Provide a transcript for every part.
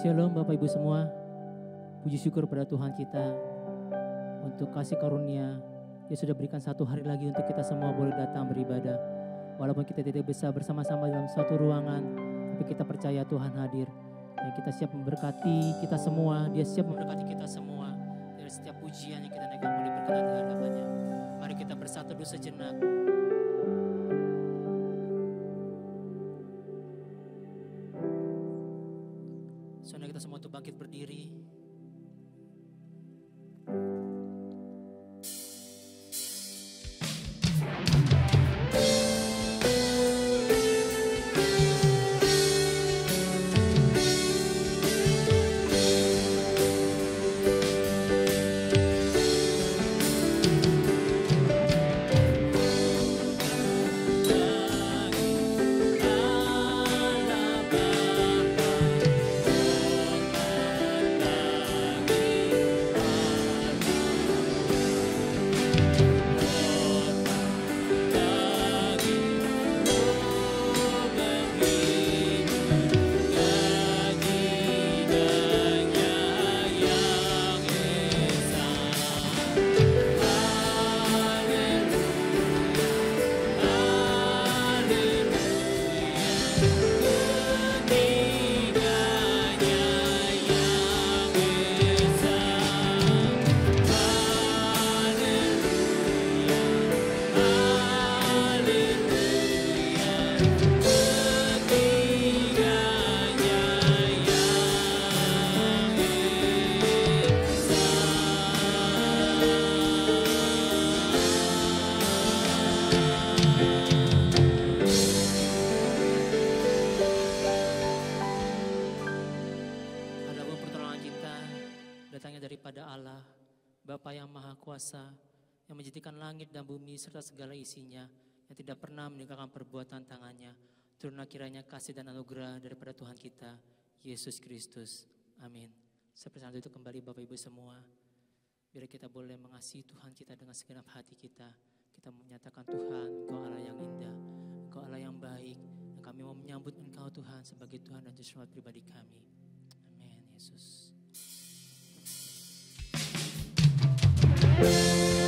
Shalom Bapak Ibu semua. Puji syukur pada Tuhan kita untuk kasih karunia. Dia sudah berikan satu hari lagi untuk kita semua boleh datang beribadah. Walaupun kita tidak bisa bersama-sama dalam satu ruangan, tapi kita percaya Tuhan hadir. Dan kita siap memberkati kita semua. Dia siap memberkati kita semua. Dari setiap pujian yang kita naikkan boleh berkenan di hadapannya. Mari kita bersatu dulu sejenak. Saudara kita semua untuk bangkit berdiri. Yang menjadikan langit dan bumi serta segala isinya, yang tidak pernah meninggalkan perbuatan tangannya. Turunlah kiranya kasih dan anugerah daripada Tuhan kita Yesus Kristus. Amin. Seperti itu kembali Bapak Ibu semua, biar kita boleh mengasihi Tuhan kita dengan segenap hati kita. Kita menyatakan Tuhan, Engkau Allah yang indah, Engkau Allah yang baik, dan kami mau menyambut Engkau Tuhan sebagai Tuhan dan Juru Selamat pribadi kami. Amin Yesus. Yesus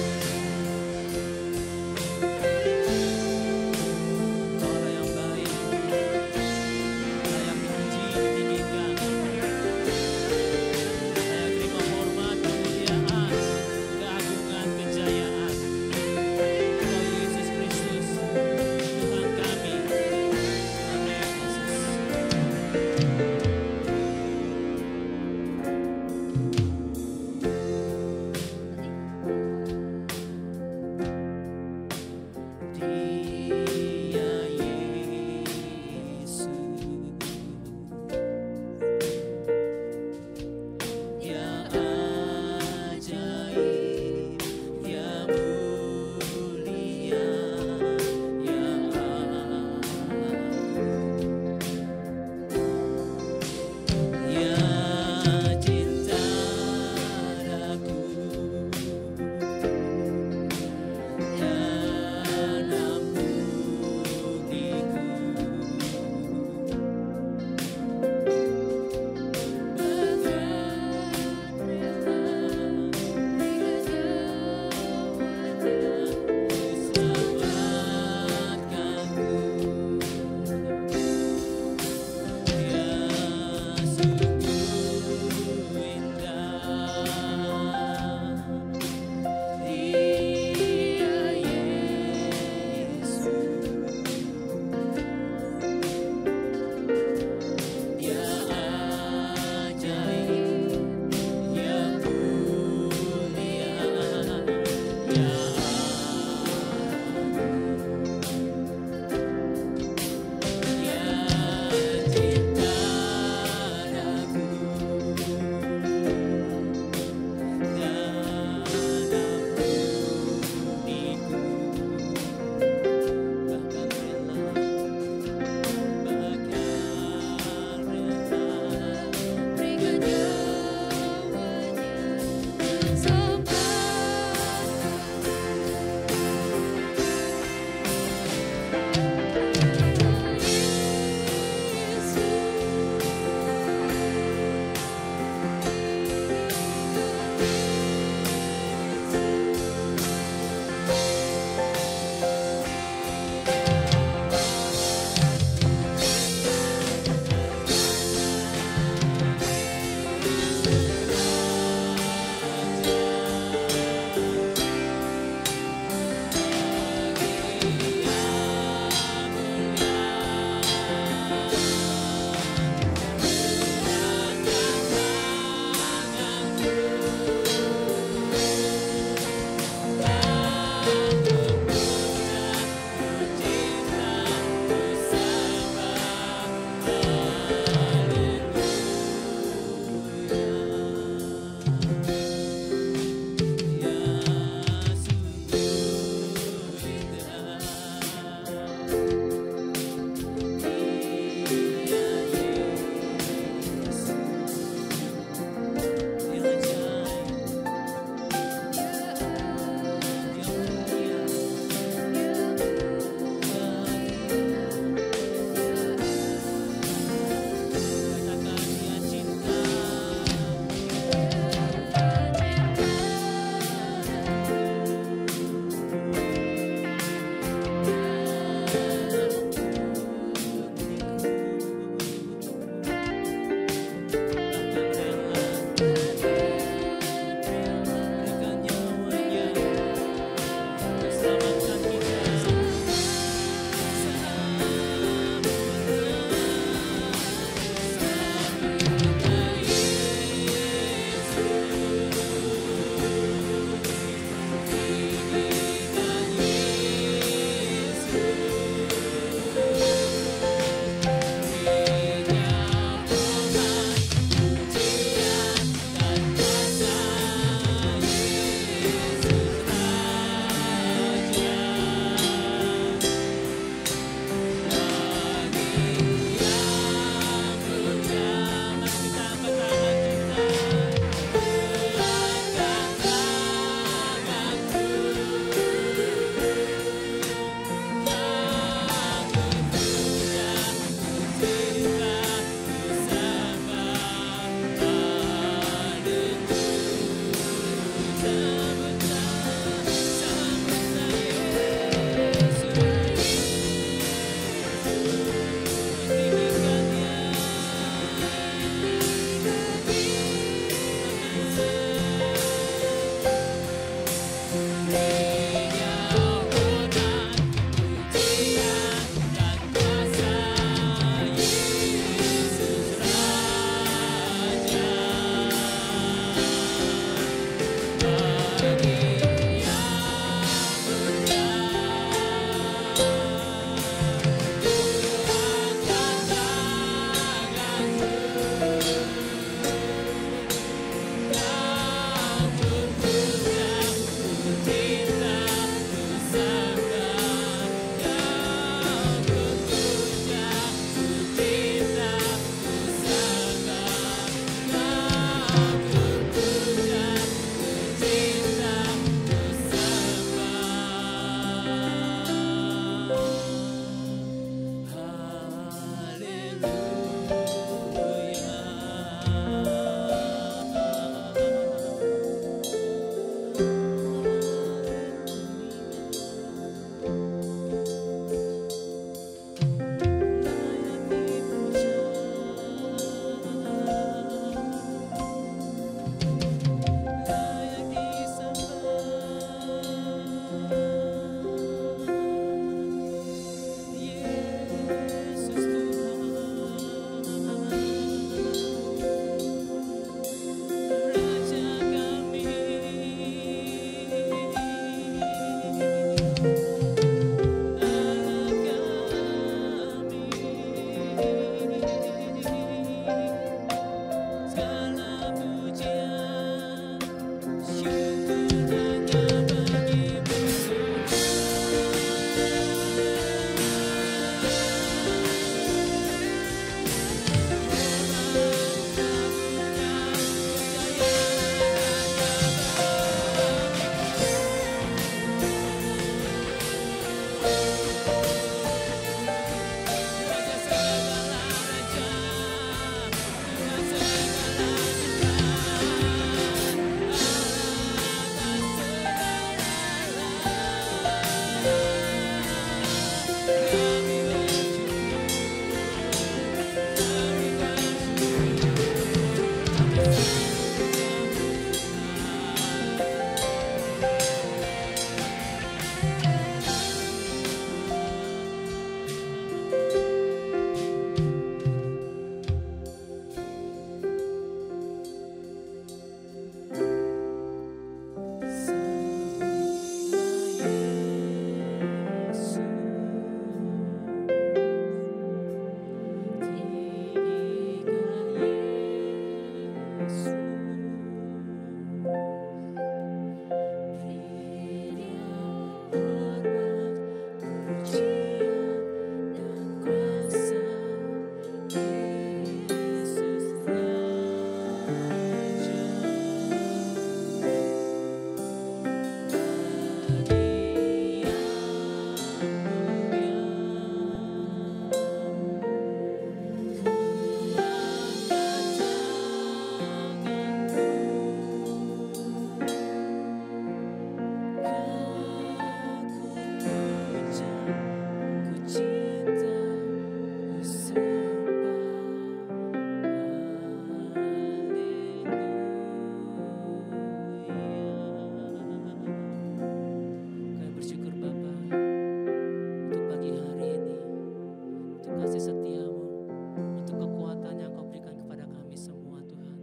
untuk kekuatan yang Kau berikan kepada kami semua Tuhan,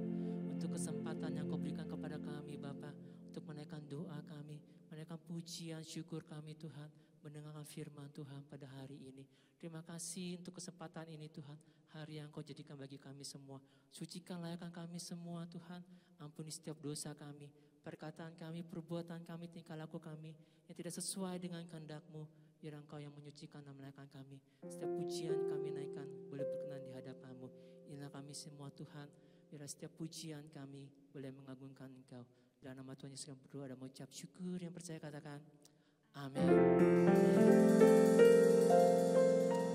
untuk kesempatan yang Kau berikan kepada kami Bapa, untuk menaikkan doa kami, menaikkan pujian syukur kami Tuhan, mendengarkan firman Tuhan pada hari ini. Terima kasih untuk kesempatan ini Tuhan, hari yang Kau jadikan bagi kami semua. Sucikan, layakkan kami semua Tuhan, ampuni setiap dosa kami, perkataan kami, perbuatan kami, tingkah laku kami yang tidak sesuai dengan kehendak-Mu. Biar Engkau yang menyucikan dan menaikkan kami. Setiap pujian kami naikkan boleh berkenan di hadapan-Mu. Inilah kami semua Tuhan, biar setiap pujian kami boleh mengagungkan Engkau. Dalam nama Tuhan Yesus kami berdoa dan mengucap syukur, yang percaya katakan amin.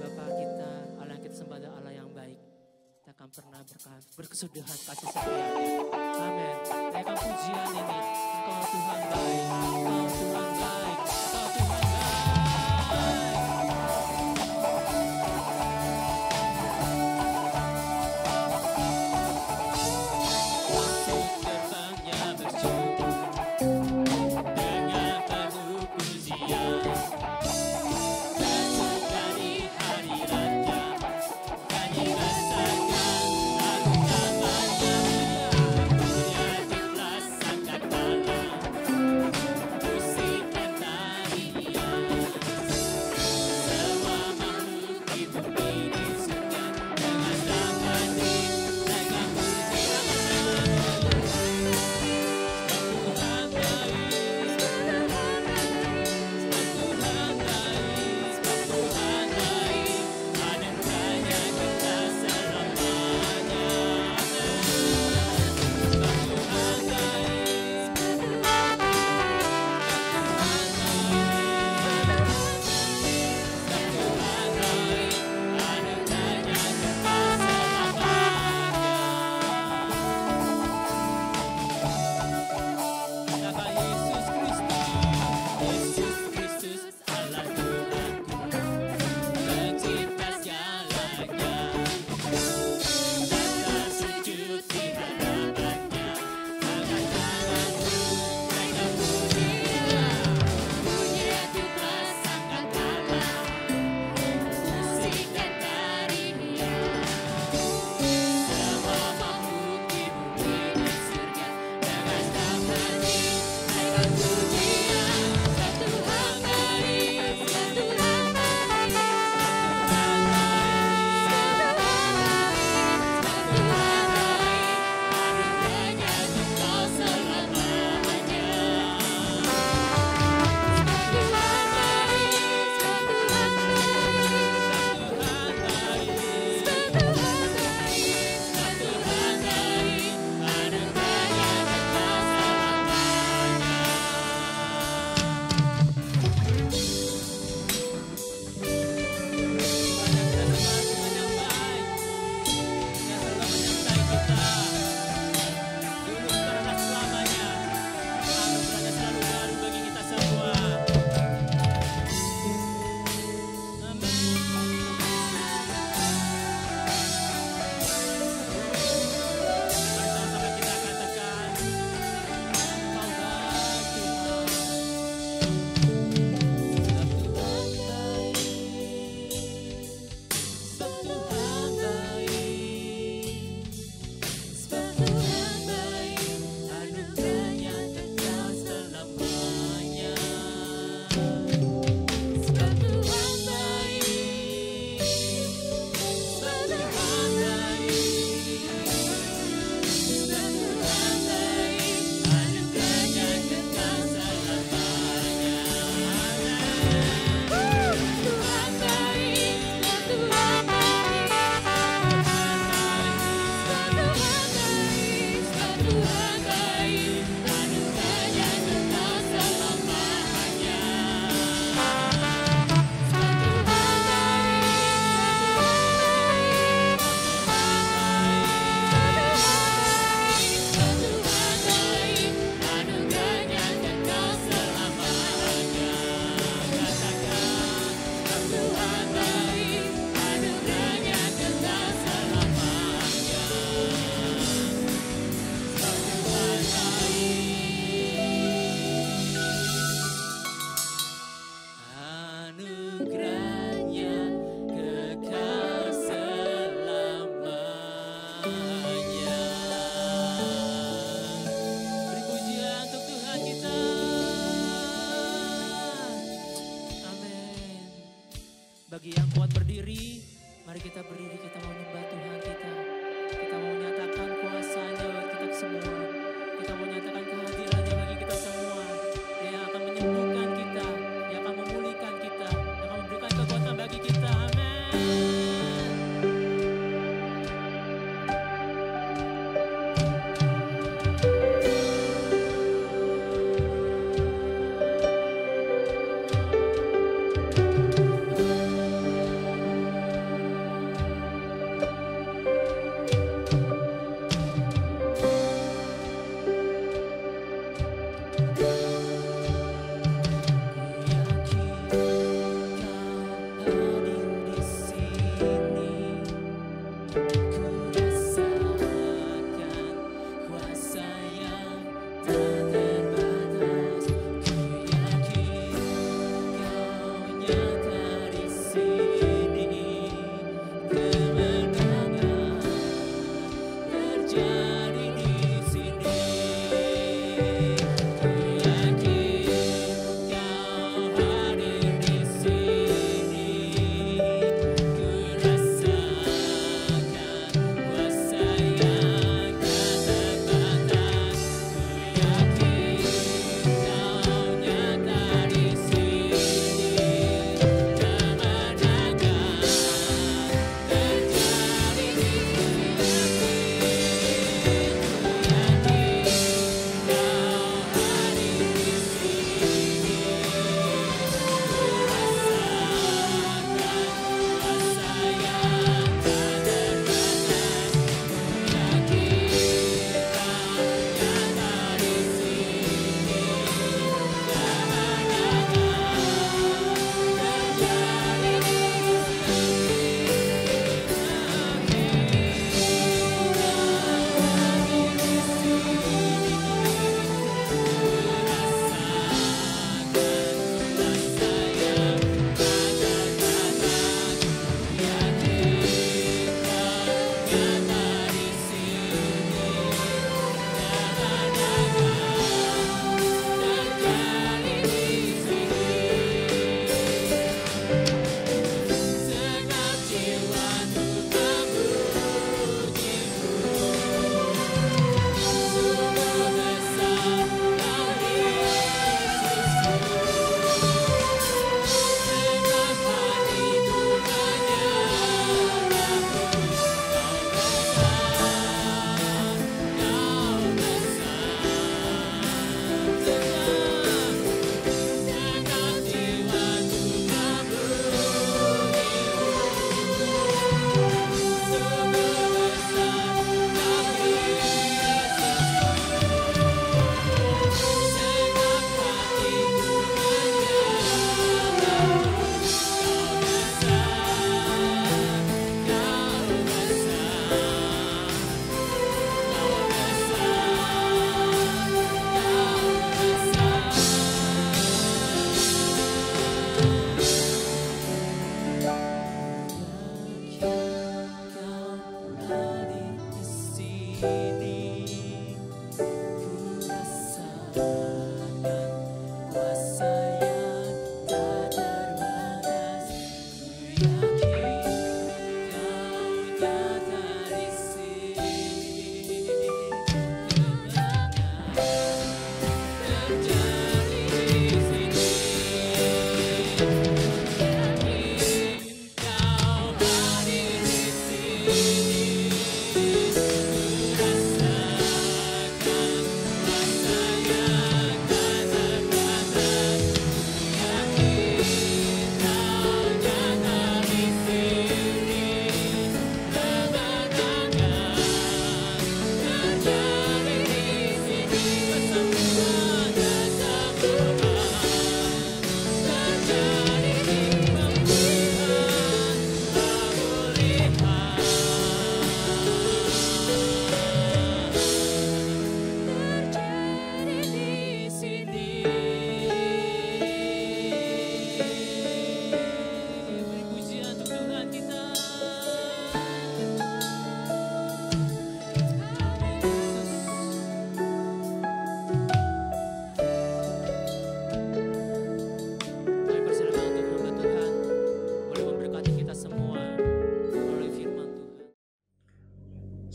Bapa kita, Allah yang kita sembah adalah Allah yang baik. Kita akan pernah berkesudahan kasih setia. Amin. Naikkan pujian ini. Engkau Tuhan baik. Engkau Tuhan baik. Engkau Tuhan baik.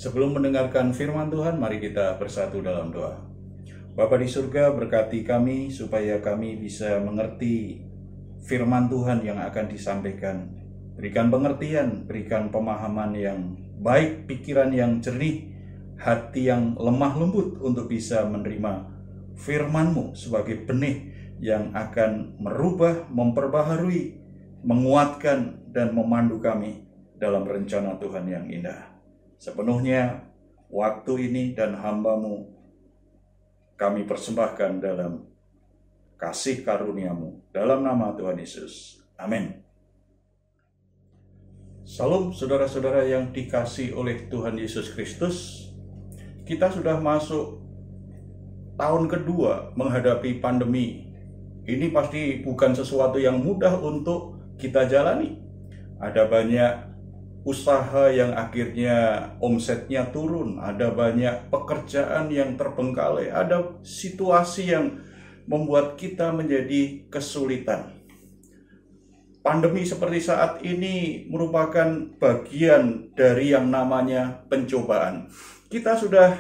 Sebelum mendengarkan firman Tuhan, mari kita bersatu dalam doa. Bapa di surga, berkati kami supaya kami bisa mengerti firman Tuhan yang akan disampaikan. Berikan pengertian, berikan pemahaman yang baik, pikiran yang jernih, hati yang lemah lembut untuk bisa menerima firman-Mu sebagai benih yang akan merubah, memperbaharui, menguatkan, dan memandu kami dalam rencana Tuhan yang indah. Sepenuhnya waktu ini dan hamba-Mu kami persembahkan dalam kasih karunia-Mu. Dalam nama Tuhan Yesus. Amin. Salam saudara-saudara yang dikasihi oleh Tuhan Yesus Kristus. Kita sudah masuk tahun kedua menghadapi pandemi. Ini pasti bukan sesuatu yang mudah untuk kita jalani. Ada banyak usaha yang akhirnya omsetnya turun, ada banyak pekerjaan yang terbengkalai, ada situasi yang membuat kita menjadi kesulitan. Pandemi seperti saat ini merupakan bagian dari yang namanya pencobaan. Kita sudah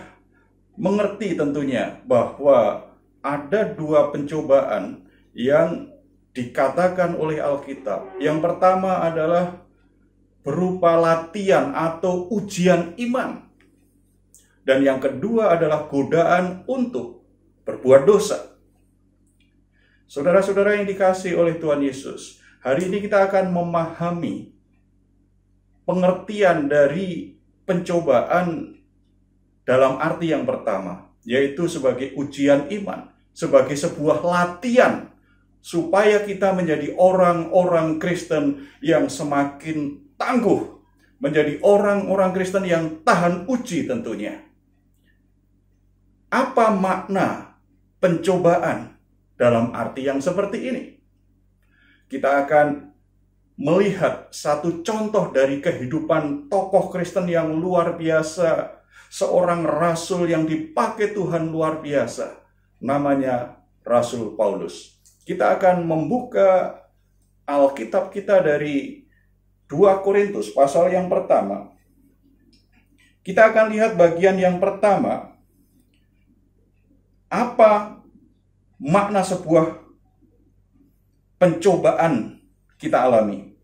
mengerti tentunya bahwa ada dua pencobaan yang dikatakan oleh Alkitab. Yang pertama adalah berupa latihan atau ujian iman. Dan yang kedua adalah godaan untuk berbuat dosa. Saudara-saudara yang dikasihi oleh Tuhan Yesus, hari ini kita akan memahami pengertian dari pencobaan dalam arti yang pertama, yaitu sebagai ujian iman, sebagai sebuah latihan supaya kita menjadi orang-orang Kristen yang semakin tangguh, menjadi orang-orang Kristen yang tahan uji tentunya. Apa makna pencobaan dalam arti yang seperti ini? Kita akan melihat satu contoh dari kehidupan tokoh Kristen yang luar biasa, seorang rasul yang dipakai Tuhan luar biasa, namanya Rasul Paulus. Kita akan membuka Alkitab kita dari 2 Korintus pasal yang pertama. Kita akan lihat bagian yang pertama. Apa makna sebuah pencobaan kita alami?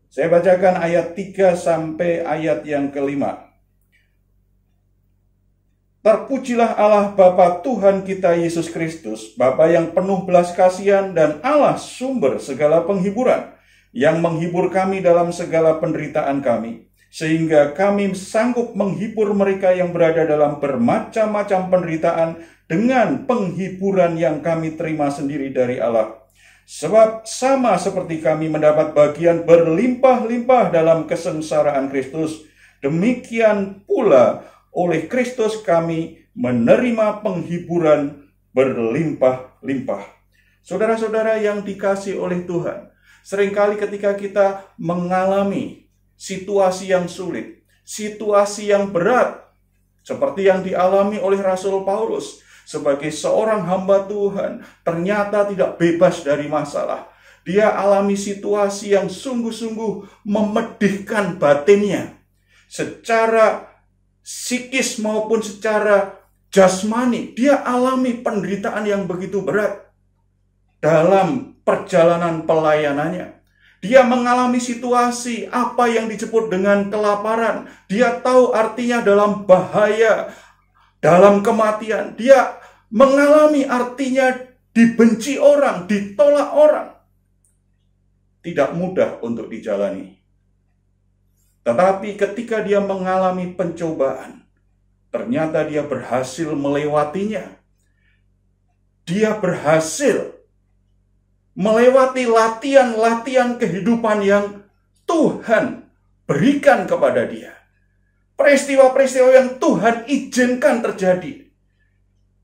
Saya bacakan ayat 3 sampai ayat yang kelima. Terpujilah Allah Bapa Tuhan kita Yesus Kristus, Bapa yang penuh belas kasihan dan Allah sumber segala penghiburan, yang menghibur kami dalam segala penderitaan kami, sehingga kami sanggup menghibur mereka yang berada dalam bermacam-macam penderitaan dengan penghiburan yang kami terima sendiri dari Allah. Sebab sama seperti kami mendapat bagian berlimpah-limpah dalam kesengsaraan Kristus, demikian pula oleh Kristus kami menerima penghiburan berlimpah-limpah. Saudara-saudara yang dikasihi oleh Tuhan, seringkali ketika kita mengalami situasi yang sulit, situasi yang berat, seperti yang dialami oleh Rasul Paulus sebagai seorang hamba Tuhan, ternyata tidak bebas dari masalah. Dia alami situasi yang sungguh-sungguh memedihkan batinnya, secara psikis maupun secara jasmani. Dia alami penderitaan yang begitu berat dalam perjalanan pelayanannya. Dia mengalami situasi apa yang disebut dengan kelaparan. Dia tahu artinya dalam bahaya, dalam kematian. Dia mengalami artinya dibenci orang, ditolak orang. Tidak mudah untuk dijalani. Tetapi ketika dia mengalami pencobaan, ternyata dia berhasil melewatinya. Dia berhasil melewati latihan-latihan kehidupan yang Tuhan berikan kepada dia. Peristiwa-peristiwa yang Tuhan izinkan terjadi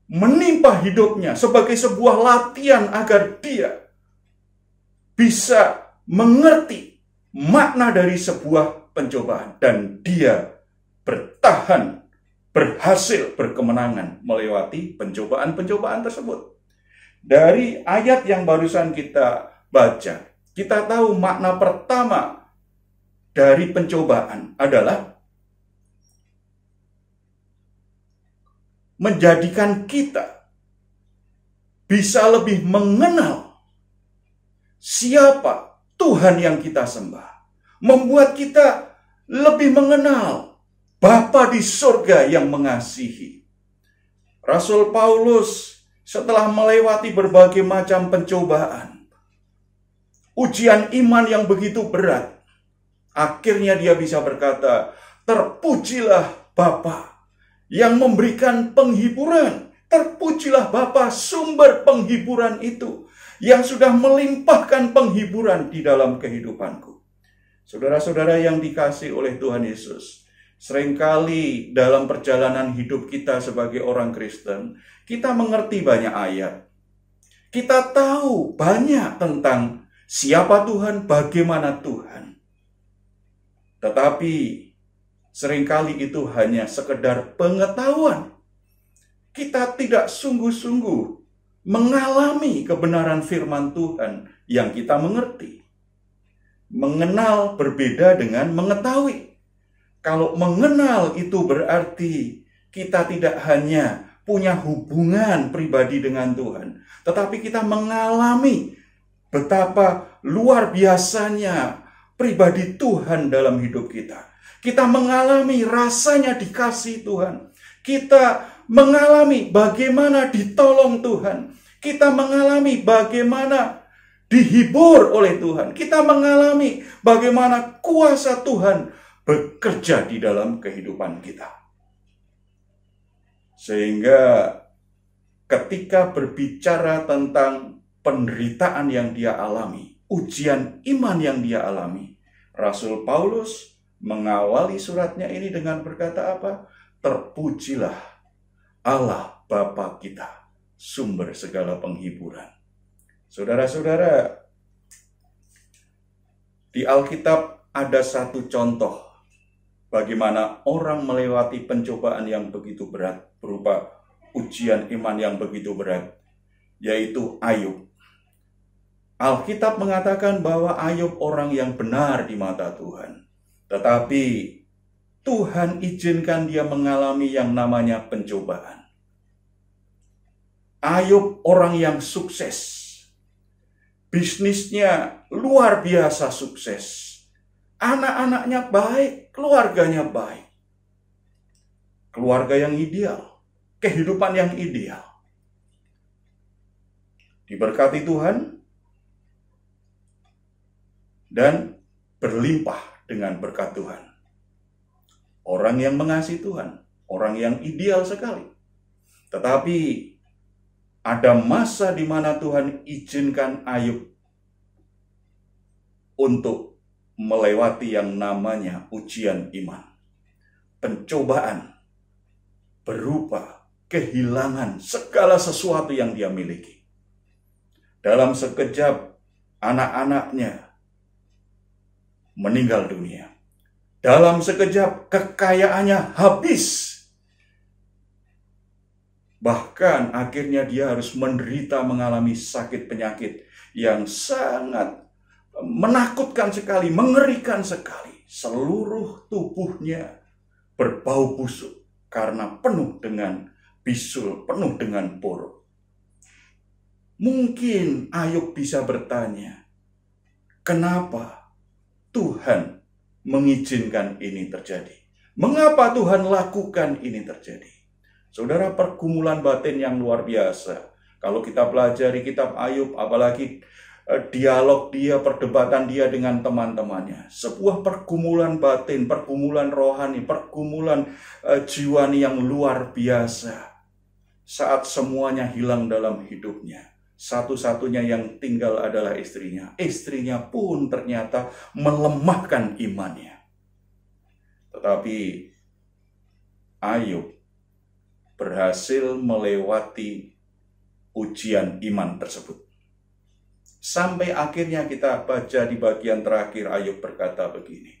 menimpa hidupnya sebagai sebuah latihan agar dia bisa mengerti makna dari sebuah pencobaan. Dan dia bertahan, berhasil, berkemenangan melewati pencobaan-pencobaan tersebut. Dari ayat yang barusan kita baca, kita tahu makna pertama dari pencobaan adalah menjadikan kita bisa lebih mengenal siapa Tuhan yang kita sembah. Membuat kita lebih mengenal Bapa di surga yang mengasihi. Rasul Paulus setelah melewati berbagai macam pencobaan, ujian iman yang begitu berat, akhirnya dia bisa berkata, terpujilah Bapa yang memberikan penghiburan. Terpujilah Bapa sumber penghiburan itu, yang sudah melimpahkan penghiburan di dalam kehidupanku. Saudara-saudara yang dikasihi oleh Tuhan Yesus, seringkali dalam perjalanan hidup kita sebagai orang Kristen, kita mengerti banyak ayat. Kita tahu banyak tentang siapa Tuhan, bagaimana Tuhan. Tetapi seringkali itu hanya sekedar pengetahuan. Kita tidak sungguh-sungguh mengalami kebenaran firman Tuhan yang kita mengerti. Mengenal berbeda dengan mengetahui. Kalau mengenal itu berarti kita tidak hanya punya hubungan pribadi dengan Tuhan, tetapi kita mengalami betapa luar biasanya pribadi Tuhan dalam hidup kita. Kita mengalami rasanya dikasihi Tuhan. Kita mengalami bagaimana ditolong Tuhan. Kita mengalami bagaimana dihibur oleh Tuhan. Kita mengalami bagaimana kuasa Tuhan bekerja di dalam kehidupan kita. Sehingga ketika berbicara tentang penderitaan yang dia alami, ujian iman yang dia alami, Rasul Paulus mengawali suratnya ini dengan berkata apa? Terpujilah Allah Bapa kita, sumber segala penghiburan. Saudara-saudara, di Alkitab ada satu contoh bagaimana orang melewati pencobaan yang begitu berat, berupa ujian iman yang begitu berat, yaitu Ayub. Alkitab mengatakan bahwa Ayub orang yang benar di mata Tuhan. Tetapi Tuhan izinkan dia mengalami yang namanya pencobaan. Ayub orang yang sukses. Bisnisnya luar biasa sukses. Anak-anaknya baik, keluarganya baik. Keluarga yang ideal, kehidupan yang ideal. Diberkati Tuhan dan berlimpah dengan berkat Tuhan. Orang yang mengasihi Tuhan, orang yang ideal sekali. Tetapi ada masa di mana Tuhan izinkan Ayub untuk melewati yang namanya ujian iman. Pencobaan berupa kehilangan segala sesuatu yang dia miliki. Dalam sekejap anak-anaknya meninggal dunia. Dalam sekejap kekayaannya habis. Bahkan akhirnya dia harus menderita mengalami sakit penyakit yang sangat menakutkan sekali, mengerikan sekali. Seluruh tubuhnya berbau busuk karena penuh dengan bisul, penuh dengan borok. Mungkin Ayub bisa bertanya, kenapa Tuhan mengizinkan ini terjadi? Mengapa Tuhan lakukan ini terjadi? Saudara, pergumulan batin yang luar biasa. Kalau kita pelajari kitab Ayub, apalagi dialog dia, perdebatan dia dengan teman-temannya. Sebuah pergumulan batin, pergumulan rohani, pergumulan jiwani yang luar biasa. Saat semuanya hilang dalam hidupnya. Satu-satunya yang tinggal adalah istrinya. Istrinya pun ternyata melemahkan imannya. Tetapi Ayub berhasil melewati ujian iman tersebut. Sampai akhirnya kita baca di bagian terakhir Ayub berkata begini.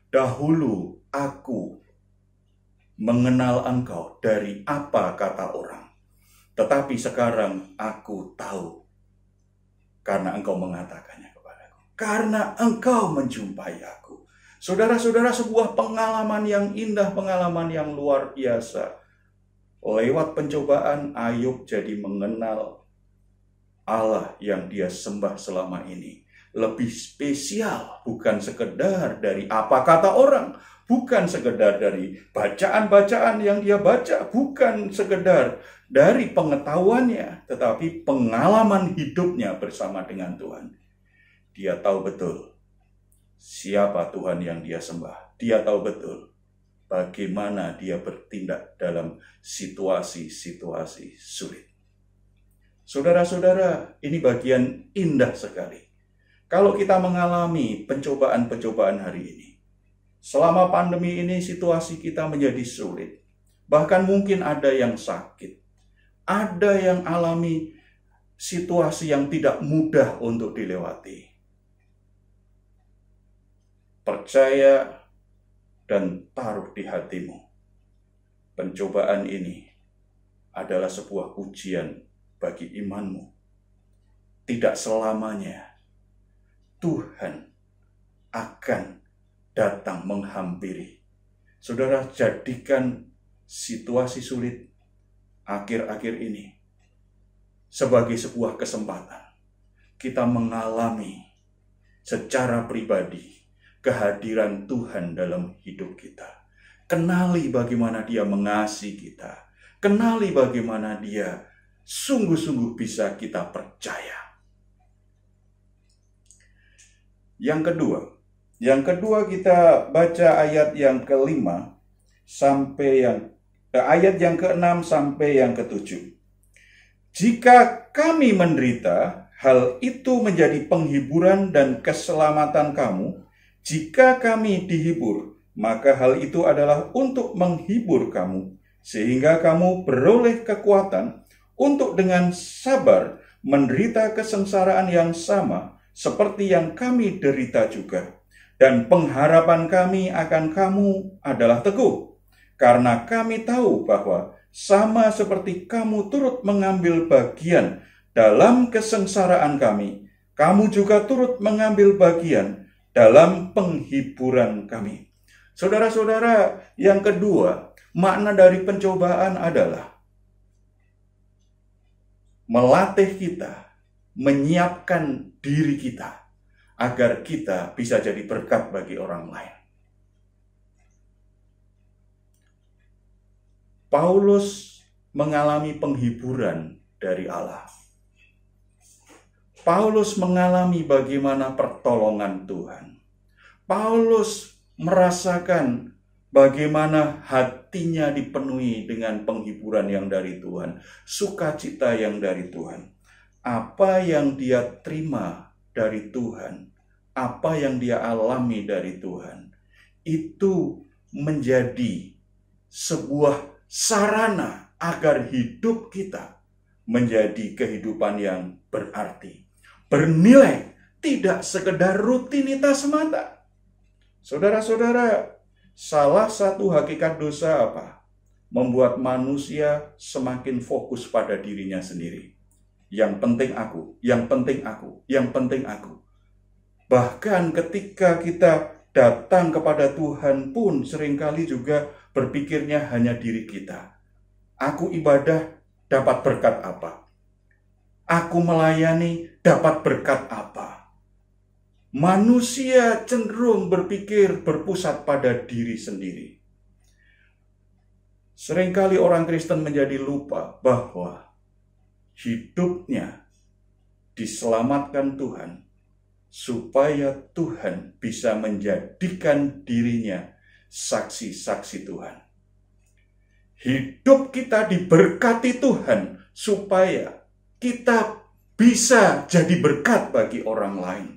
Dahulu aku mengenal engkau dari apa kata orang. Tetapi sekarang aku tahu karena engkau mengatakannya kepadaku. Karena engkau menjumpai aku. Saudara-saudara, sebuah pengalaman yang indah, pengalaman yang luar biasa. Lewat pencobaan, Ayub jadi mengenal Allah yang dia sembah selama ini. Lebih spesial, bukan sekedar dari apa kata orang, bukan sekedar dari bacaan-bacaan yang dia baca, bukan sekedar dari pengetahuannya, tetapi pengalaman hidupnya bersama dengan Tuhan. Dia tahu betul siapa Tuhan yang dia sembah. Dia tahu betul bagaimana dia bertindak dalam situasi-situasi sulit. Saudara-saudara, ini bagian indah sekali. Kalau kita mengalami pencobaan-pencobaan hari ini, selama pandemi ini situasi kita menjadi sulit. Bahkan mungkin ada yang sakit. Ada yang alami situasi yang tidak mudah untuk dilewati. Percaya dan taruh di hatimu. Pencobaan ini adalah sebuah ujian bagi imanmu. Tidak selamanya Tuhan akan datang menghampiri. Saudara, jadikan situasi sulit akhir-akhir ini sebagai sebuah kesempatan. Kita mengalami secara pribadi kehadiran Tuhan dalam hidup kita. Kenali bagaimana Dia mengasihi kita. Kenali bagaimana Dia sungguh-sungguh bisa kita percaya. Yang kedua kita baca ayat yang kelima sampai ayat yang ke-6 sampai yang ke-7. Jika kami menderita, hal itu menjadi penghiburan dan keselamatan kamu. Jika kami dihibur, maka hal itu adalah untuk menghibur kamu, sehingga kamu beroleh kekuatan untuk dengan sabar menderita kesengsaraan yang sama seperti yang kami derita juga. Dan pengharapan kami akan kamu adalah teguh, karena kami tahu bahwa sama seperti kamu turut mengambil bagian dalam kesengsaraan kami, kamu juga turut mengambil bagian dalam penghiburan kami. Saudara-saudara, yang kedua, makna dari pencobaan adalah melatih kita, menyiapkan diri kita agar kita bisa jadi berkat bagi orang lain. Paulus mengalami penghiburan dari Allah. Paulus mengalami bagaimana pertolongan Tuhan. Paulus merasakan bagaimana hatinya dipenuhi dengan penghiburan yang dari Tuhan, sukacita yang dari Tuhan. Apa yang dia terima dari Tuhan, apa yang dia alami dari Tuhan, itu menjadi sebuah sarana agar hidup kita menjadi kehidupan yang berarti, bernilai, tidak sekedar rutinitas semata. Saudara-saudara, salah satu hakikat dosa apa? Membuat manusia semakin fokus pada dirinya sendiri. Yang penting aku, yang penting aku, yang penting aku. Bahkan ketika kita datang kepada Tuhan pun seringkali juga berpikirnya hanya diri kita. Aku ibadah dapat berkat apa? Aku melayani dapat berkat apa? Manusia cenderung berpikir berpusat pada diri sendiri. Seringkali orang Kristen menjadi lupa bahwa hidupnya diselamatkan Tuhan, supaya Tuhan bisa menjadikan dirinya saksi-saksi Tuhan. Hidup kita diberkati Tuhan, supaya kita bisa jadi berkat bagi orang lain.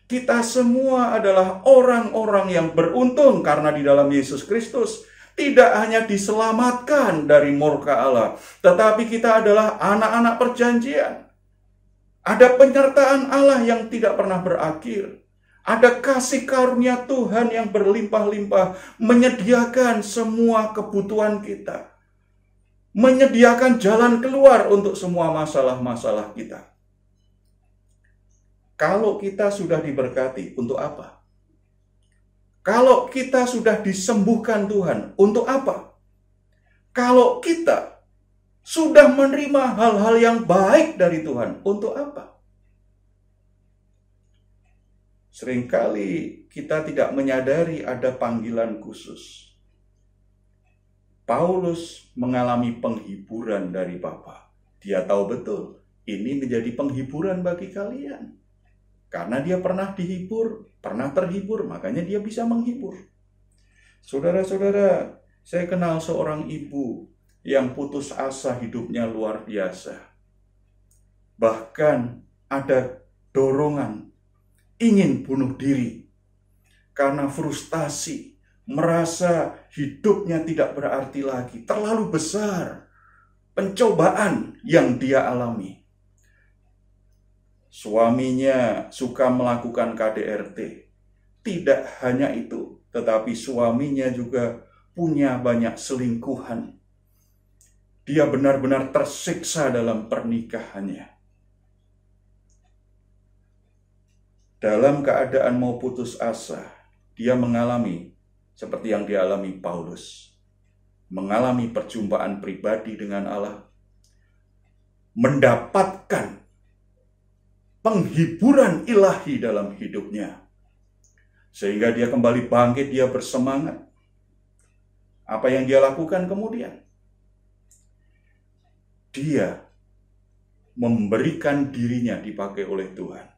Kita semua adalah orang-orang yang beruntung karena di dalam Yesus Kristus tidak hanya diselamatkan dari murka Allah, tetapi kita adalah anak-anak perjanjian. Ada penyertaan Allah yang tidak pernah berakhir. Ada kasih karunia Tuhan yang berlimpah-limpah, menyediakan semua kebutuhan kita. Menyediakan jalan keluar untuk semua masalah-masalah kita. Kalau kita sudah diberkati, untuk apa? Kalau kita sudah disembuhkan Tuhan, untuk apa? Kalau kita sudah menerima hal-hal yang baik dari Tuhan, untuk apa? Seringkali kita tidak menyadari ada panggilan khusus. Paulus mengalami penghiburan dari Bapa. Dia tahu betul, ini menjadi penghiburan bagi kalian. Karena dia pernah dihibur, pernah terhibur, makanya dia bisa menghibur. Saudara-saudara, saya kenal seorang ibu yang putus asa hidupnya luar biasa. Bahkan ada dorongan ingin bunuh diri karena frustasi, merasa hidupnya tidak berarti lagi, terlalu besar pencobaan yang dia alami. Suaminya suka melakukan KDRT. Tidak hanya itu, tetapi suaminya juga punya banyak selingkuhan. Dia benar-benar tersiksa dalam pernikahannya. Dalam keadaan mau putus asa, dia mengalami seperti yang dialami Paulus. Mengalami perjumpaan pribadi dengan Allah. Mendapatkan penghiburan ilahi dalam hidupnya. Sehingga dia kembali bangkit, dia bersemangat. Apa yang dia lakukan kemudian? Dia memberikan dirinya dipakai oleh Tuhan.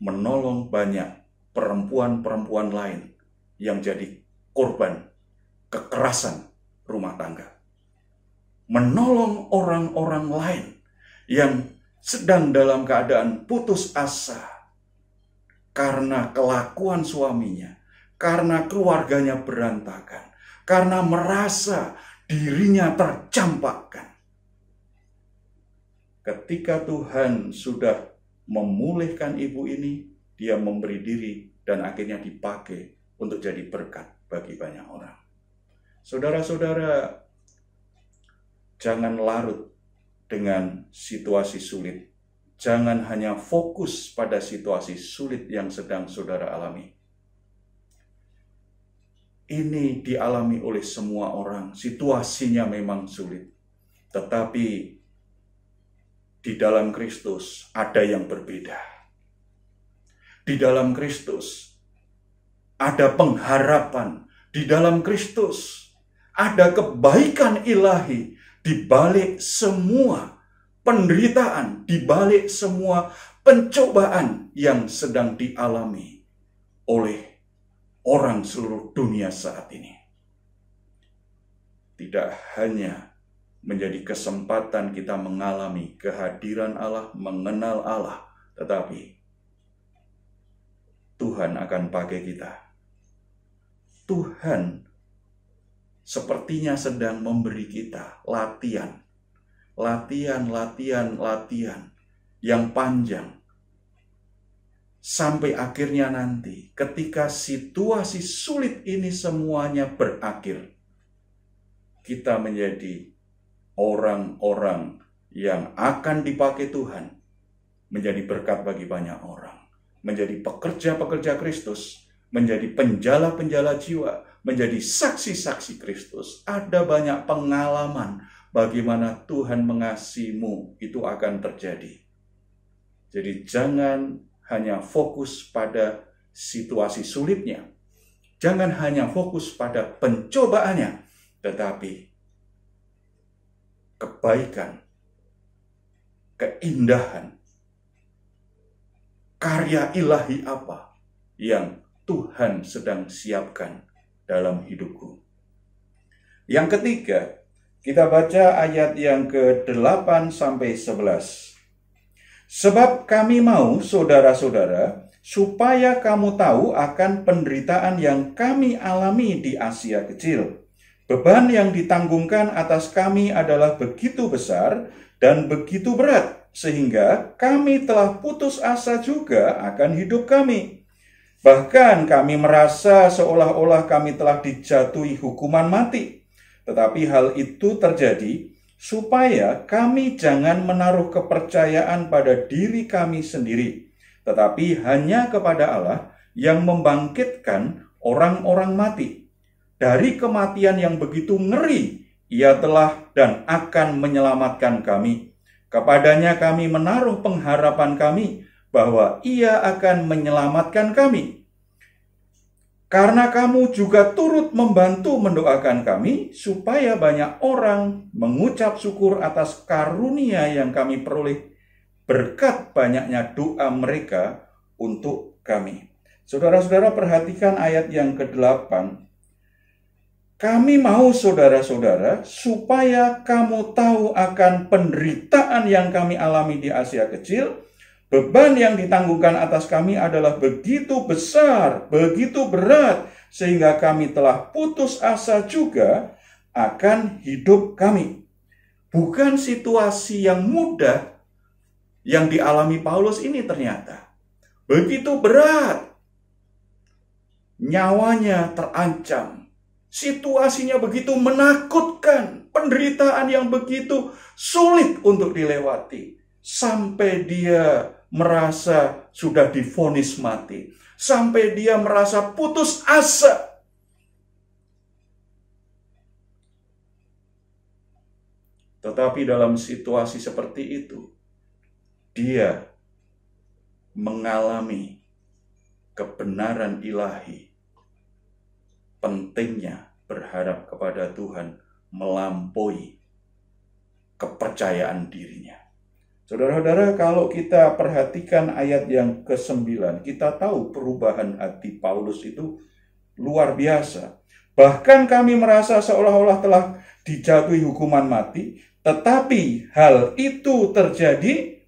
Menolong banyak perempuan-perempuan lain yang jadi korban kekerasan rumah tangga. Menolong orang-orang lain yang sedang dalam keadaan putus asa karena kelakuan suaminya, karena keluarganya berantakan, karena merasa dirinya tercampakkan. Ketika Tuhan sudah memulihkan ibu ini, dia memberi diri dan akhirnya dipakai untuk jadi berkat bagi banyak orang. Saudara-saudara, jangan larut dengan situasi sulit. Jangan hanya fokus pada situasi sulit yang sedang saudara alami. Ini dialami oleh semua orang. Situasinya memang sulit. Tetapi di dalam Kristus ada yang berbeda. Di dalam Kristus ada pengharapan. Di dalam Kristus ada kebaikan ilahi di balik semua penderitaan, di balik semua pencobaan yang sedang dialami oleh orang seluruh dunia saat ini. Tidak hanya menjadi kesempatan kita mengalami kehadiran Allah, mengenal Allah, tetapi Tuhan akan pakai kita. Tuhan sepertinya sedang memberi kita latihan yang panjang. Sampai akhirnya nanti ketika situasi sulit ini semuanya berakhir, kita menjadi orang-orang yang akan dipakai Tuhan menjadi berkat bagi banyak orang. Menjadi pekerja-pekerja Kristus, menjadi penjala-penjala jiwa, menjadi saksi-saksi Kristus. Ada banyak pengalaman bagaimana Tuhan mengasihimu, itu akan terjadi. Jadi jangan hanya fokus pada situasi sulitnya. Jangan hanya fokus pada pencobaannya, tetapi kebaikan, keindahan, karya ilahi apa yang Tuhan sedang siapkan dalam hidupku. Yang ketiga, kita baca ayat yang ke-8 sampai 11. Sebab kami mau, saudara-saudara, supaya kamu tahu akan penderitaan yang kami alami di Asia Kecil. Beban yang ditanggungkan atas kami adalah begitu besar dan begitu berat, sehingga kami telah putus asa juga akan hidup kami. Bahkan kami merasa seolah-olah kami telah dijatuhi hukuman mati. Tetapi hal itu terjadi supaya kami jangan menaruh kepercayaan pada diri kami sendiri, tetapi hanya kepada Allah yang membangkitkan orang-orang mati. Dari kematian yang begitu ngeri Ia telah dan akan menyelamatkan kami. Kepadanya kami menaruh pengharapan kami bahwa Ia akan menyelamatkan kami. Karena kamu juga turut membantu mendoakan kami, supaya banyak orang mengucap syukur atas karunia yang kami peroleh berkat banyaknya doa mereka untuk kami. Saudara-saudara, perhatikan ayat yang ke-8. Kami mau saudara-saudara supaya kamu tahu akan penderitaan yang kami alami di Asia Kecil. Beban yang ditanggungkan atas kami adalah begitu besar, begitu berat, sehingga kami telah putus asa juga akan hidup kami. Bukan situasi yang mudah yang dialami Paulus ini ternyata. Begitu berat. Nyawanya terancam. Situasinya begitu menakutkan. Penderitaan yang begitu sulit untuk dilewati. Sampai dia merasa sudah divonis mati. Sampai dia merasa putus asa. Tetapi dalam situasi seperti itu, dia mengalami kebenaran ilahi. Pentingnya berharap kepada Tuhan melampaui kepercayaan dirinya. Saudara-saudara, kalau kita perhatikan ayat yang ke-9, kita tahu perubahan hati Paulus itu luar biasa. Bahkan kami merasa seolah-olah telah dijatuhi hukuman mati, tetapi hal itu terjadi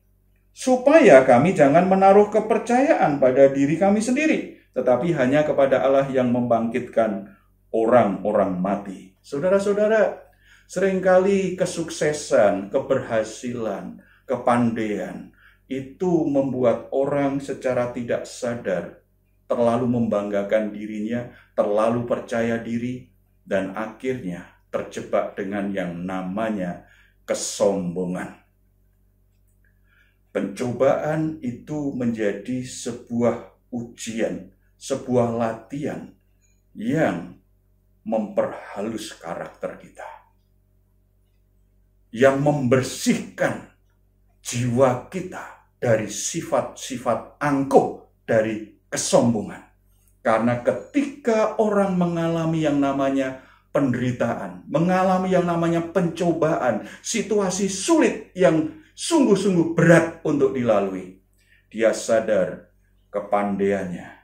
supaya kami jangan menaruh kepercayaan pada diri kami sendiri, tetapi hanya kepada Allah yang membangkitkan orang-orang mati. Saudara-saudara, seringkali kesuksesan, keberhasilan, kepandaian itu membuat orang secara tidak sadar terlalu membanggakan dirinya, terlalu percaya diri, dan akhirnya terjebak dengan yang namanya kesombongan. Pencobaan itu menjadi sebuah ujian, sebuah latihan yang memperhalus karakter kita, yang membersihkan jiwa kita dari sifat-sifat angkuh dari kesombongan. Karena ketika orang mengalami yang namanya penderitaan, mengalami yang namanya pencobaan, situasi sulit yang sungguh-sungguh berat untuk dilalui, dia sadar kepandaiannya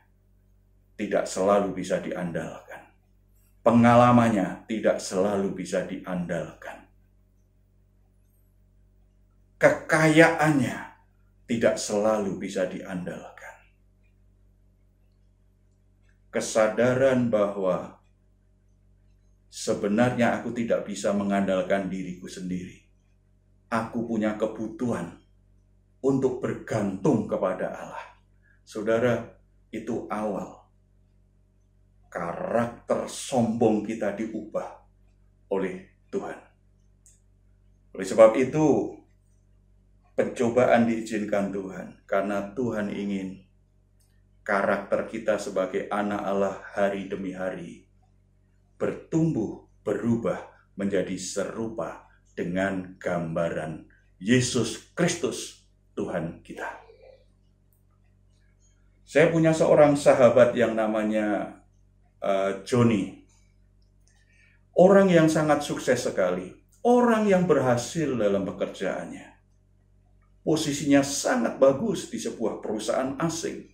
tidak selalu bisa diandalkan. Pengalamannya tidak selalu bisa diandalkan. Kekayaannya tidak selalu bisa diandalkan. Kesadaran bahwa sebenarnya aku tidak bisa mengandalkan diriku sendiri. Aku punya kebutuhan untuk bergantung kepada Allah. Saudara, itu awal karakter sombong kita diubah oleh Tuhan. Oleh sebab itu, pencobaan diizinkan Tuhan, karena Tuhan ingin karakter kita sebagai anak Allah hari demi hari bertumbuh, berubah menjadi serupa dengan gambaran Yesus Kristus, Tuhan kita. Saya punya seorang sahabat yang namanya Johnny. Orang yang sangat sukses sekali. Orang yang berhasil dalam pekerjaannya. Posisinya sangat bagus di sebuah perusahaan asing.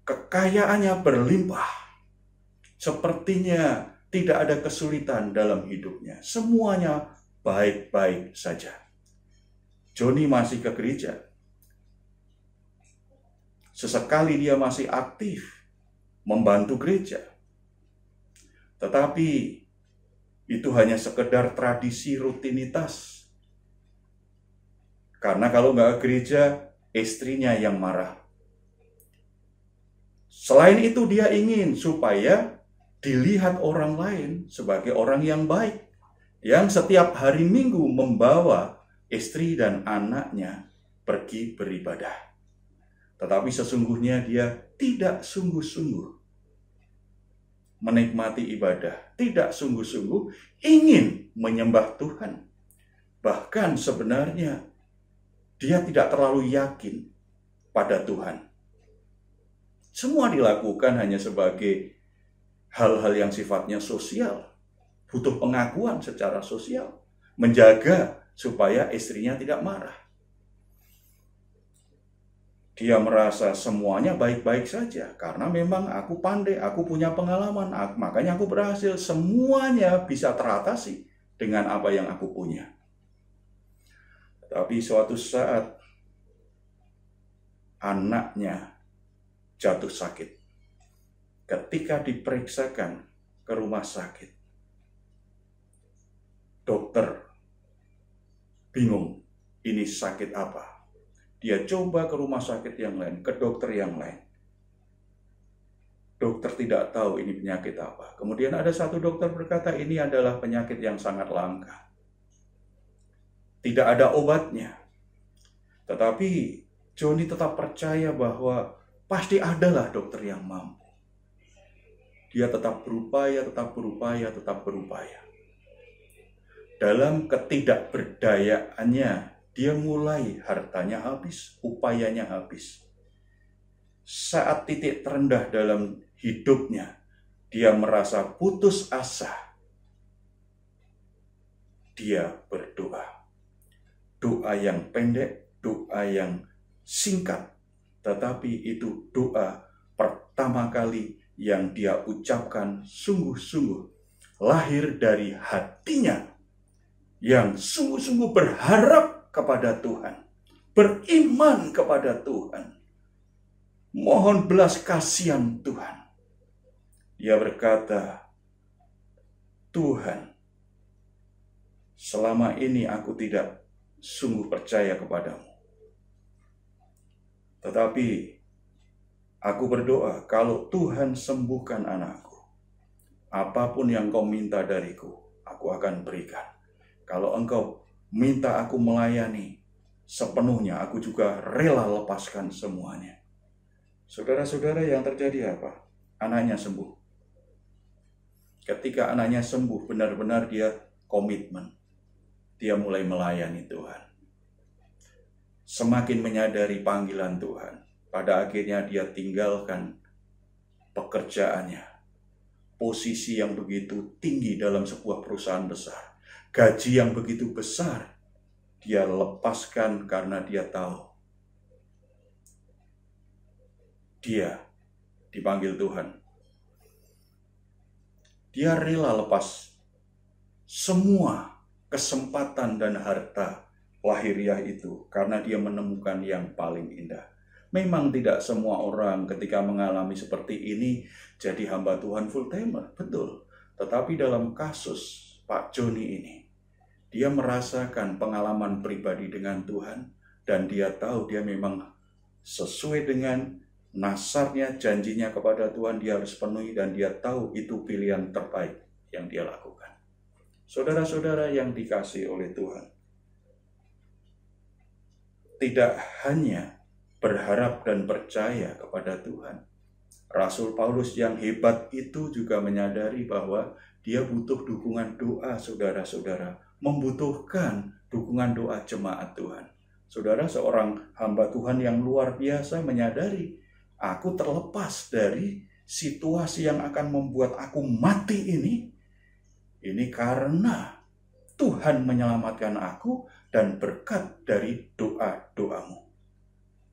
Kekayaannya berlimpah. Sepertinya tidak ada kesulitan dalam hidupnya. Semuanya baik-baik saja. Johnny masih ke gereja. Sesekali dia masih aktif membantu gereja. Tetapi itu hanya sekedar tradisi rutinitas. Karena kalau nggak ke gereja, istrinya yang marah. Selain itu dia ingin supaya dilihat orang lain sebagai orang yang baik, yang setiap hari Minggu membawa istri dan anaknya pergi beribadah. Tetapi sesungguhnya dia tidak sungguh-sungguh menikmati ibadah, tidak sungguh-sungguh ingin menyembah Tuhan. Bahkan sebenarnya dia tidak terlalu yakin pada Tuhan. Semua dilakukan hanya sebagai hal-hal yang sifatnya sosial, butuh pengakuan secara sosial, menjaga supaya istrinya tidak marah. Dia merasa semuanya baik-baik saja, karena memang aku pandai, aku punya pengalaman, makanya aku berhasil, semuanya bisa teratasi dengan apa yang aku punya. Tapi suatu saat, anaknya jatuh sakit. Ketika diperiksakan ke rumah sakit, dokter bingung, ini sakit apa? Dia coba ke rumah sakit yang lain, ke dokter yang lain. Dokter tidak tahu ini penyakit apa. Kemudian ada satu dokter berkata, ini adalah penyakit yang sangat langka. Tidak ada obatnya. Tetapi Joni tetap percaya bahwa pasti adalah dokter yang mampu. Dia tetap berupaya. Dalam ketidakberdayaannya, dia mulai hartanya habis, upayanya habis. Saat titik terendah dalam hidupnya, dia merasa putus asa. Dia berdoa. Doa yang pendek, doa yang singkat, tetapi itu doa pertama kali yang dia ucapkan sungguh-sungguh, lahir dari hatinya yang sungguh-sungguh berharap kepada Tuhan, beriman kepada Tuhan, mohon belas kasihan Tuhan. Dia berkata, Tuhan, selama ini aku tidak sungguh percaya kepadamu. Tetapi aku berdoa, kalau Tuhan sembuhkan anakku, apapun yang kau minta dariku, aku akan berikan. Kalau engkau minta aku melayani sepenuhnya, aku juga rela lepaskan semuanya. Saudara-saudara, yang terjadi apa? Anaknya sembuh. Ketika anaknya sembuh, benar-benar dia komitmen. Dia mulai melayani Tuhan. Semakin menyadari panggilan Tuhan. Pada akhirnya dia tinggalkan pekerjaannya. Posisi yang begitu tinggi dalam sebuah perusahaan besar. Gaji yang begitu besar, dia lepaskan karena dia tahu dia dipanggil Tuhan. Dia rela lepas semua kesempatan dan harta lahiriah itu karena dia menemukan yang paling indah. Memang tidak semua orang ketika mengalami seperti ini jadi hamba Tuhan full timer, betul. Tetapi dalam kasus Pak Joni ini, dia merasakan pengalaman pribadi dengan Tuhan dan dia tahu dia memang sesuai dengan nasarnya, janjinya kepada Tuhan dia harus penuhi dan dia tahu itu pilihan terbaik yang dia lakukan. Saudara-saudara yang dikasihi oleh Tuhan, tidak hanya berharap dan percaya kepada Tuhan, Rasul Paulus yang hebat itu juga menyadari bahwa dia butuh dukungan doa saudara-saudara, membutuhkan dukungan doa jemaat Tuhan. Saudara, seorang hamba Tuhan yang luar biasa menyadari, aku terlepas dari situasi yang akan membuat aku mati ini karena Tuhan menyelamatkan aku dan berkat dari doa-doamu.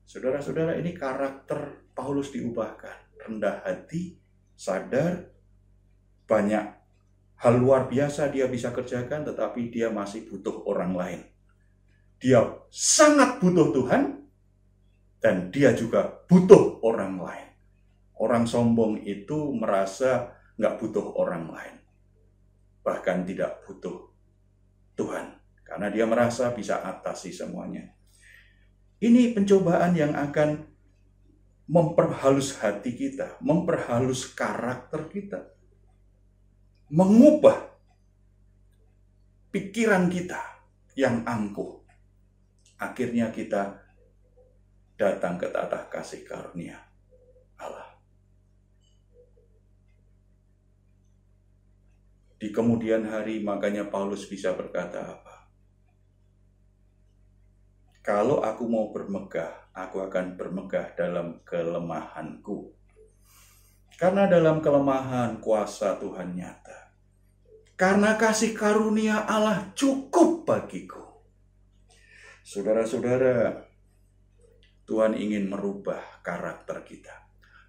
Saudara-saudara, ini karakter Paulus diubahkan. Rendah hati, sadar, banyak hal luar biasa dia bisa kerjakan, tetapi dia masih butuh orang lain. Dia sangat butuh Tuhan, dan dia juga butuh orang lain. Orang sombong itu merasa nggak butuh orang lain. Bahkan tidak butuh Tuhan, karena dia merasa bisa atasi semuanya. Ini pencobaan yang akan memperhalus hati kita, memperhalus karakter kita, mengubah pikiran kita yang angkuh. Akhirnya kita datang ke tatah kasih karunia Allah. di kemudian hari. Makanya Paulus bisa berkata apa? Kalau aku mau bermegah, aku akan bermegah dalam kelemahanku. Karena dalam kelemahan kuasa Tuhan nyata. Karena kasih karunia Allah cukup bagiku. Saudara-saudara, Tuhan ingin merubah karakter kita.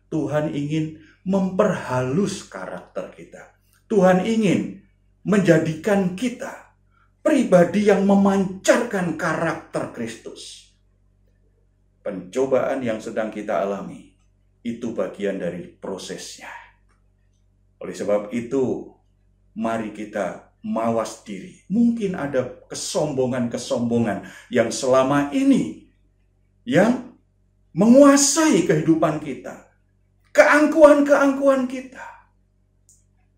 Tuhan ingin memperhalus karakter kita. Tuhan ingin menjadikan kita pribadi yang memancarkan karakter Kristus. Pencobaan yang sedang kita alami, itu bagian dari prosesnya. Oleh sebab itu, mari kita mawas diri. Mungkin ada kesombongan-kesombongan yang selama ini yang menguasai kehidupan kita. Keangkuhan-keangkuhan kita.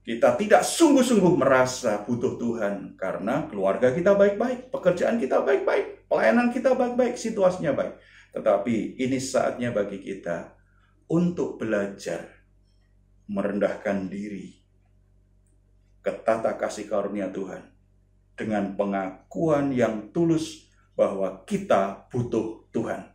Kita tidak sungguh-sungguh merasa butuh Tuhan karena keluarga kita baik-baik, pekerjaan kita baik-baik, pelayanan kita baik-baik, situasinya baik. Tetapi ini saatnya bagi kita untuk belajar merendahkan diri ke tata kasih karunia Tuhan dengan pengakuan yang tulus bahwa kita butuh Tuhan.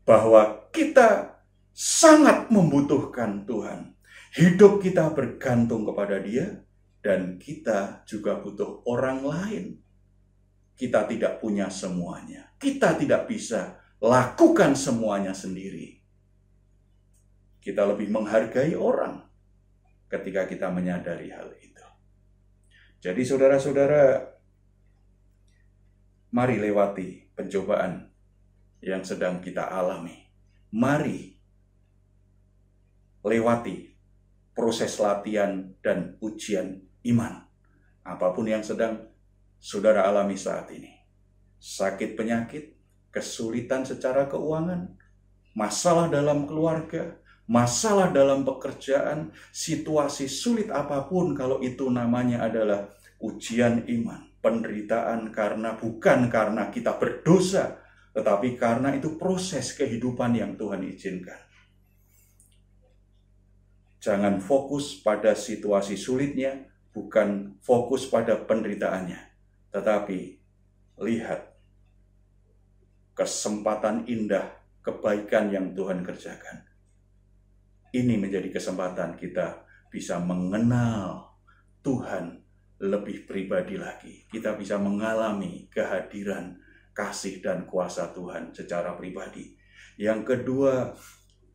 Bahwa kita sangat membutuhkan Tuhan. Hidup kita bergantung kepada Dia, dan kita juga butuh orang lain. Kita tidak punya semuanya. Kita tidak bisa lakukan semuanya sendiri. Kita lebih menghargai orang ketika kita menyadari hal itu. Jadi saudara-saudara, mari lewati pencobaan yang sedang kita alami. Mari lewati proses latihan dan ujian iman. Apapun yang sedang saudara alami saat ini. Sakit penyakit, kesulitan secara keuangan, masalah dalam keluarga, masalah dalam pekerjaan, situasi sulit apapun, kalau itu namanya adalah ujian iman, penderitaan bukan karena kita berdosa, tetapi karena itu proses kehidupan yang Tuhan izinkan. Jangan fokus pada situasi sulitnya, bukan fokus pada penderitaannya, tetapi lihat kesempatan indah, kebaikan yang Tuhan kerjakan. Ini menjadi kesempatan kita bisa mengenal Tuhan lebih pribadi lagi. Kita bisa mengalami kehadiran, kasih dan kuasa Tuhan secara pribadi. Yang kedua,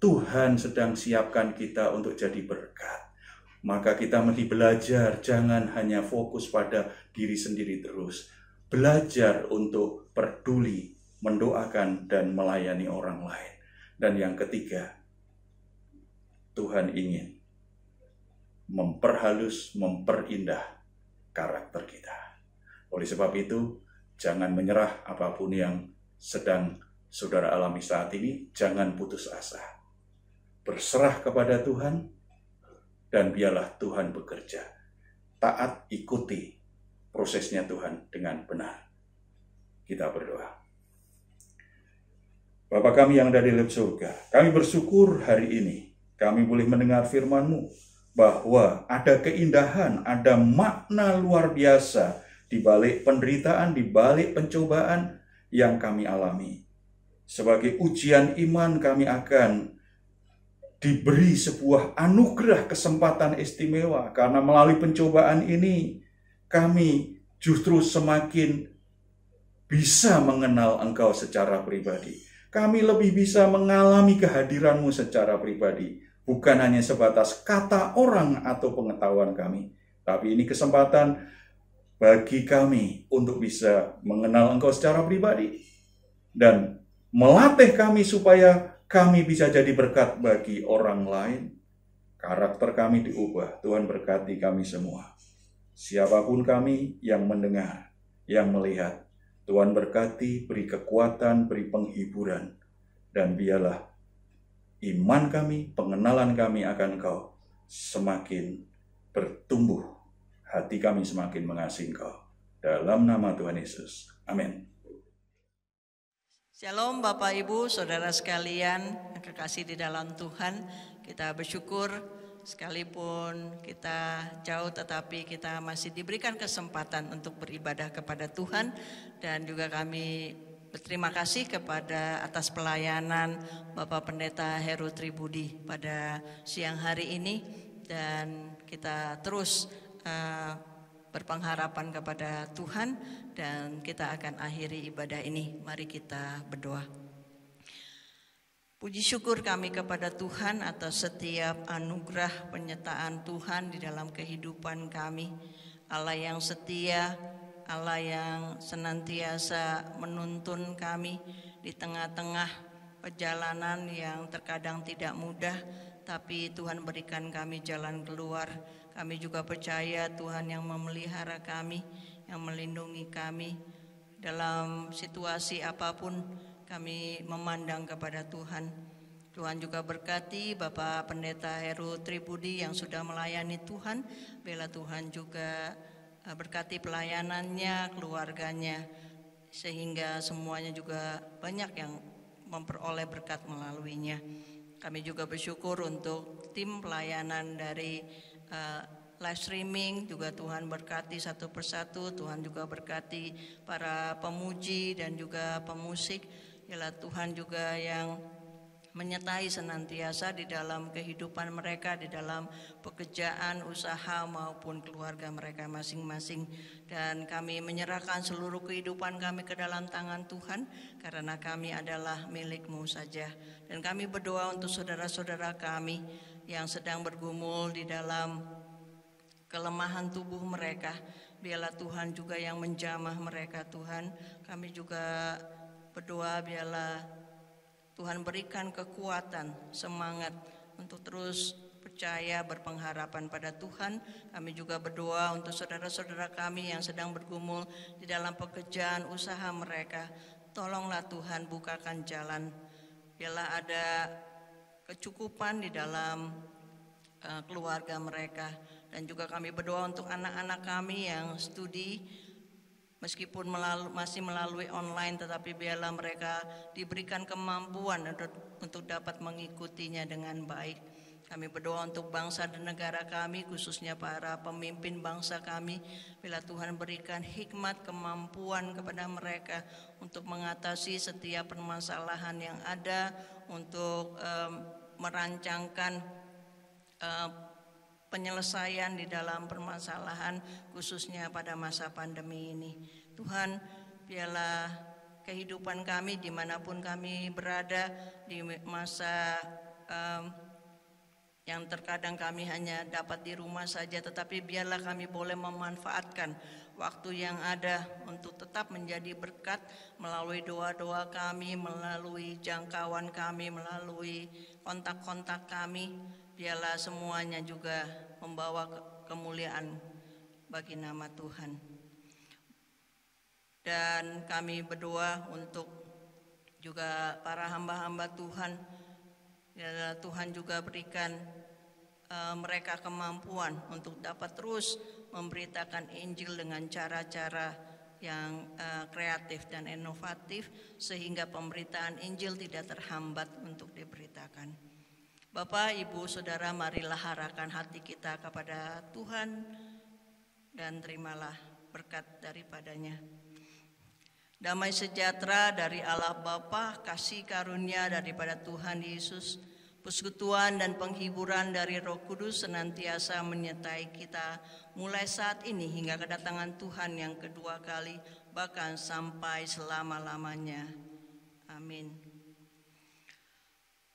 Tuhan sedang siapkan kita untuk jadi berkat. Maka kita mesti belajar, jangan hanya fokus pada diri sendiri terus. Belajar untuk peduli, mendoakan dan melayani orang lain. Dan yang ketiga, Tuhan ingin memperhalus, memperindah karakter kita. Oleh sebab itu, jangan menyerah apapun yang sedang saudara alami saat ini. Jangan putus asa. Berserah kepada Tuhan, dan biarlah Tuhan bekerja. Taat, ikuti prosesnya Tuhan dengan benar. Kita berdoa. Bapa kami yang ada di dalam surga, kami bersyukur hari ini kami boleh mendengar firman-Mu, bahwa ada keindahan, ada makna luar biasa di balik penderitaan, di balik pencobaan yang kami alami. Sebagai ujian iman, kami akan diberi sebuah anugerah kesempatan istimewa, karena melalui pencobaan ini kami justru semakin bisa mengenal Engkau secara pribadi. Kami lebih bisa mengalami kehadiran-Mu secara pribadi, bukan hanya sebatas kata orang atau pengetahuan kami, tapi ini kesempatan bagi kami untuk bisa mengenal Engkau secara pribadi dan melatih kami supaya kami bisa jadi berkat bagi orang lain. Karakter kami diubah. Tuhan berkati kami semua. Siapapun kami yang mendengar, yang melihat, Tuhan berkati, beri kekuatan, beri penghiburan. Dan biarlah iman kami, pengenalan kami akan Engkau semakin bertumbuh. Hati kami semakin mengasihi Engkau. Dalam nama Tuhan Yesus. Amin. Shalom Bapak Ibu, Saudara sekalian, yang kekasih di dalam Tuhan. Kita bersyukur sekalipun kita jauh tetapi kita masih diberikan kesempatan untuk beribadah kepada Tuhan. Dan juga kami berterima kasih kepada atas pelayanan Bapak Pendeta Heru Tribudi pada siang hari ini. Dan kita terus berpengharapan kepada Tuhan dan kita akan akhiri ibadah ini. Mari kita berdoa. Puji syukur kami kepada Tuhan atas setiap anugerah penyertaan Tuhan di dalam kehidupan kami. Allah yang setia, Allah yang senantiasa menuntun kami di tengah-tengah perjalanan yang terkadang tidak mudah, tapi Tuhan berikan kami jalan keluar. Kami juga percaya Tuhan yang memelihara kami, yang melindungi kami dalam situasi apapun. Kami memandang kepada Tuhan. Tuhan juga berkati Bapak Pendeta Heru Tribudi yang sudah melayani Tuhan. Biarlah Tuhan juga berkati pelayanannya, keluarganya, sehingga semuanya juga banyak yang memperoleh berkat melaluinya. Kami juga bersyukur untuk tim pelayanan dari live streaming, juga Tuhan berkati satu persatu. Tuhan juga berkati para pemuji dan juga pemusik. Ialah Tuhan juga yang menyertai senantiasa di dalam kehidupan mereka, di dalam pekerjaan, usaha maupun keluarga mereka masing-masing. Dan kami menyerahkan seluruh kehidupan kami ke dalam tangan Tuhan, karena kami adalah milik-Mu saja. Dan kami berdoa untuk saudara-saudara kami yang sedang bergumul di dalam kelemahan tubuh mereka. Biarlah Tuhan juga yang menjamah mereka Tuhan. Kami juga berdoa biarlah Tuhan berikan kekuatan, semangat untuk terus percaya, berpengharapan pada Tuhan. Kami juga berdoa untuk saudara-saudara kami yang sedang bergumul di dalam pekerjaan usaha mereka. Tolonglah Tuhan bukakan jalan. Biarlah ada kecukupan di dalam keluarga mereka. Dan juga kami berdoa untuk anak-anak kami yang studi, meskipun masih melalui online, tetapi biarlah mereka diberikan kemampuan untuk dapat mengikutinya dengan baik. Kami berdoa untuk bangsa dan negara kami, khususnya para pemimpin bangsa kami. Bila Tuhan berikan hikmat, kemampuan kepada mereka untuk mengatasi setiap permasalahan yang ada, untuk merancangkan penyelesaian di dalam permasalahan khususnya pada masa pandemi ini. Tuhan, biarlah kehidupan kami dimanapun kami berada di masa yang terkadang kami hanya dapat di rumah saja, tetapi biarlah kami boleh memanfaatkan waktu yang ada untuk tetap menjadi berkat melalui doa-doa kami, melalui jangkauan kami, melalui kontak-kontak kami. Biarlah semuanya juga membawa kemuliaan bagi nama Tuhan. Dan kami berdoa untuk juga para hamba-hamba Tuhan. Biarlah Tuhan juga berikan mereka kemampuan untuk dapat terus memberitakan Injil dengan cara-cara yang kreatif dan inovatif, sehingga pemberitaan Injil tidak terhambat untuk diberitakan. Bapak, Ibu, Saudara, marilah arahkan hati kita kepada Tuhan dan terimalah berkat daripadanya. Damai sejahtera dari Allah Bapa, kasih karunia daripada Tuhan Yesus, persekutuan dan penghiburan dari Roh Kudus senantiasa menyertai kita mulai saat ini hingga kedatangan Tuhan yang kedua kali, bahkan sampai selama-lamanya. Amin.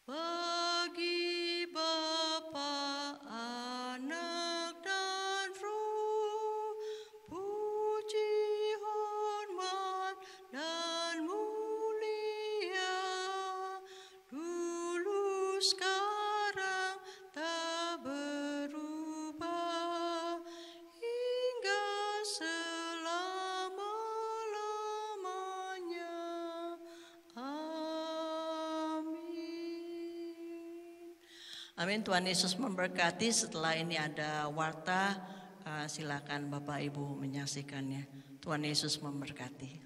Bagi Bapa, Anak dan Roh, puji, hormat dan mulia, dulu sekarang tak berubah, hingga selama-lamanya. Amin. Tuhan Yesus memberkati. Setelah ini ada warta, silakan Bapak Ibu menyaksikannya. Tuhan Yesus memberkati.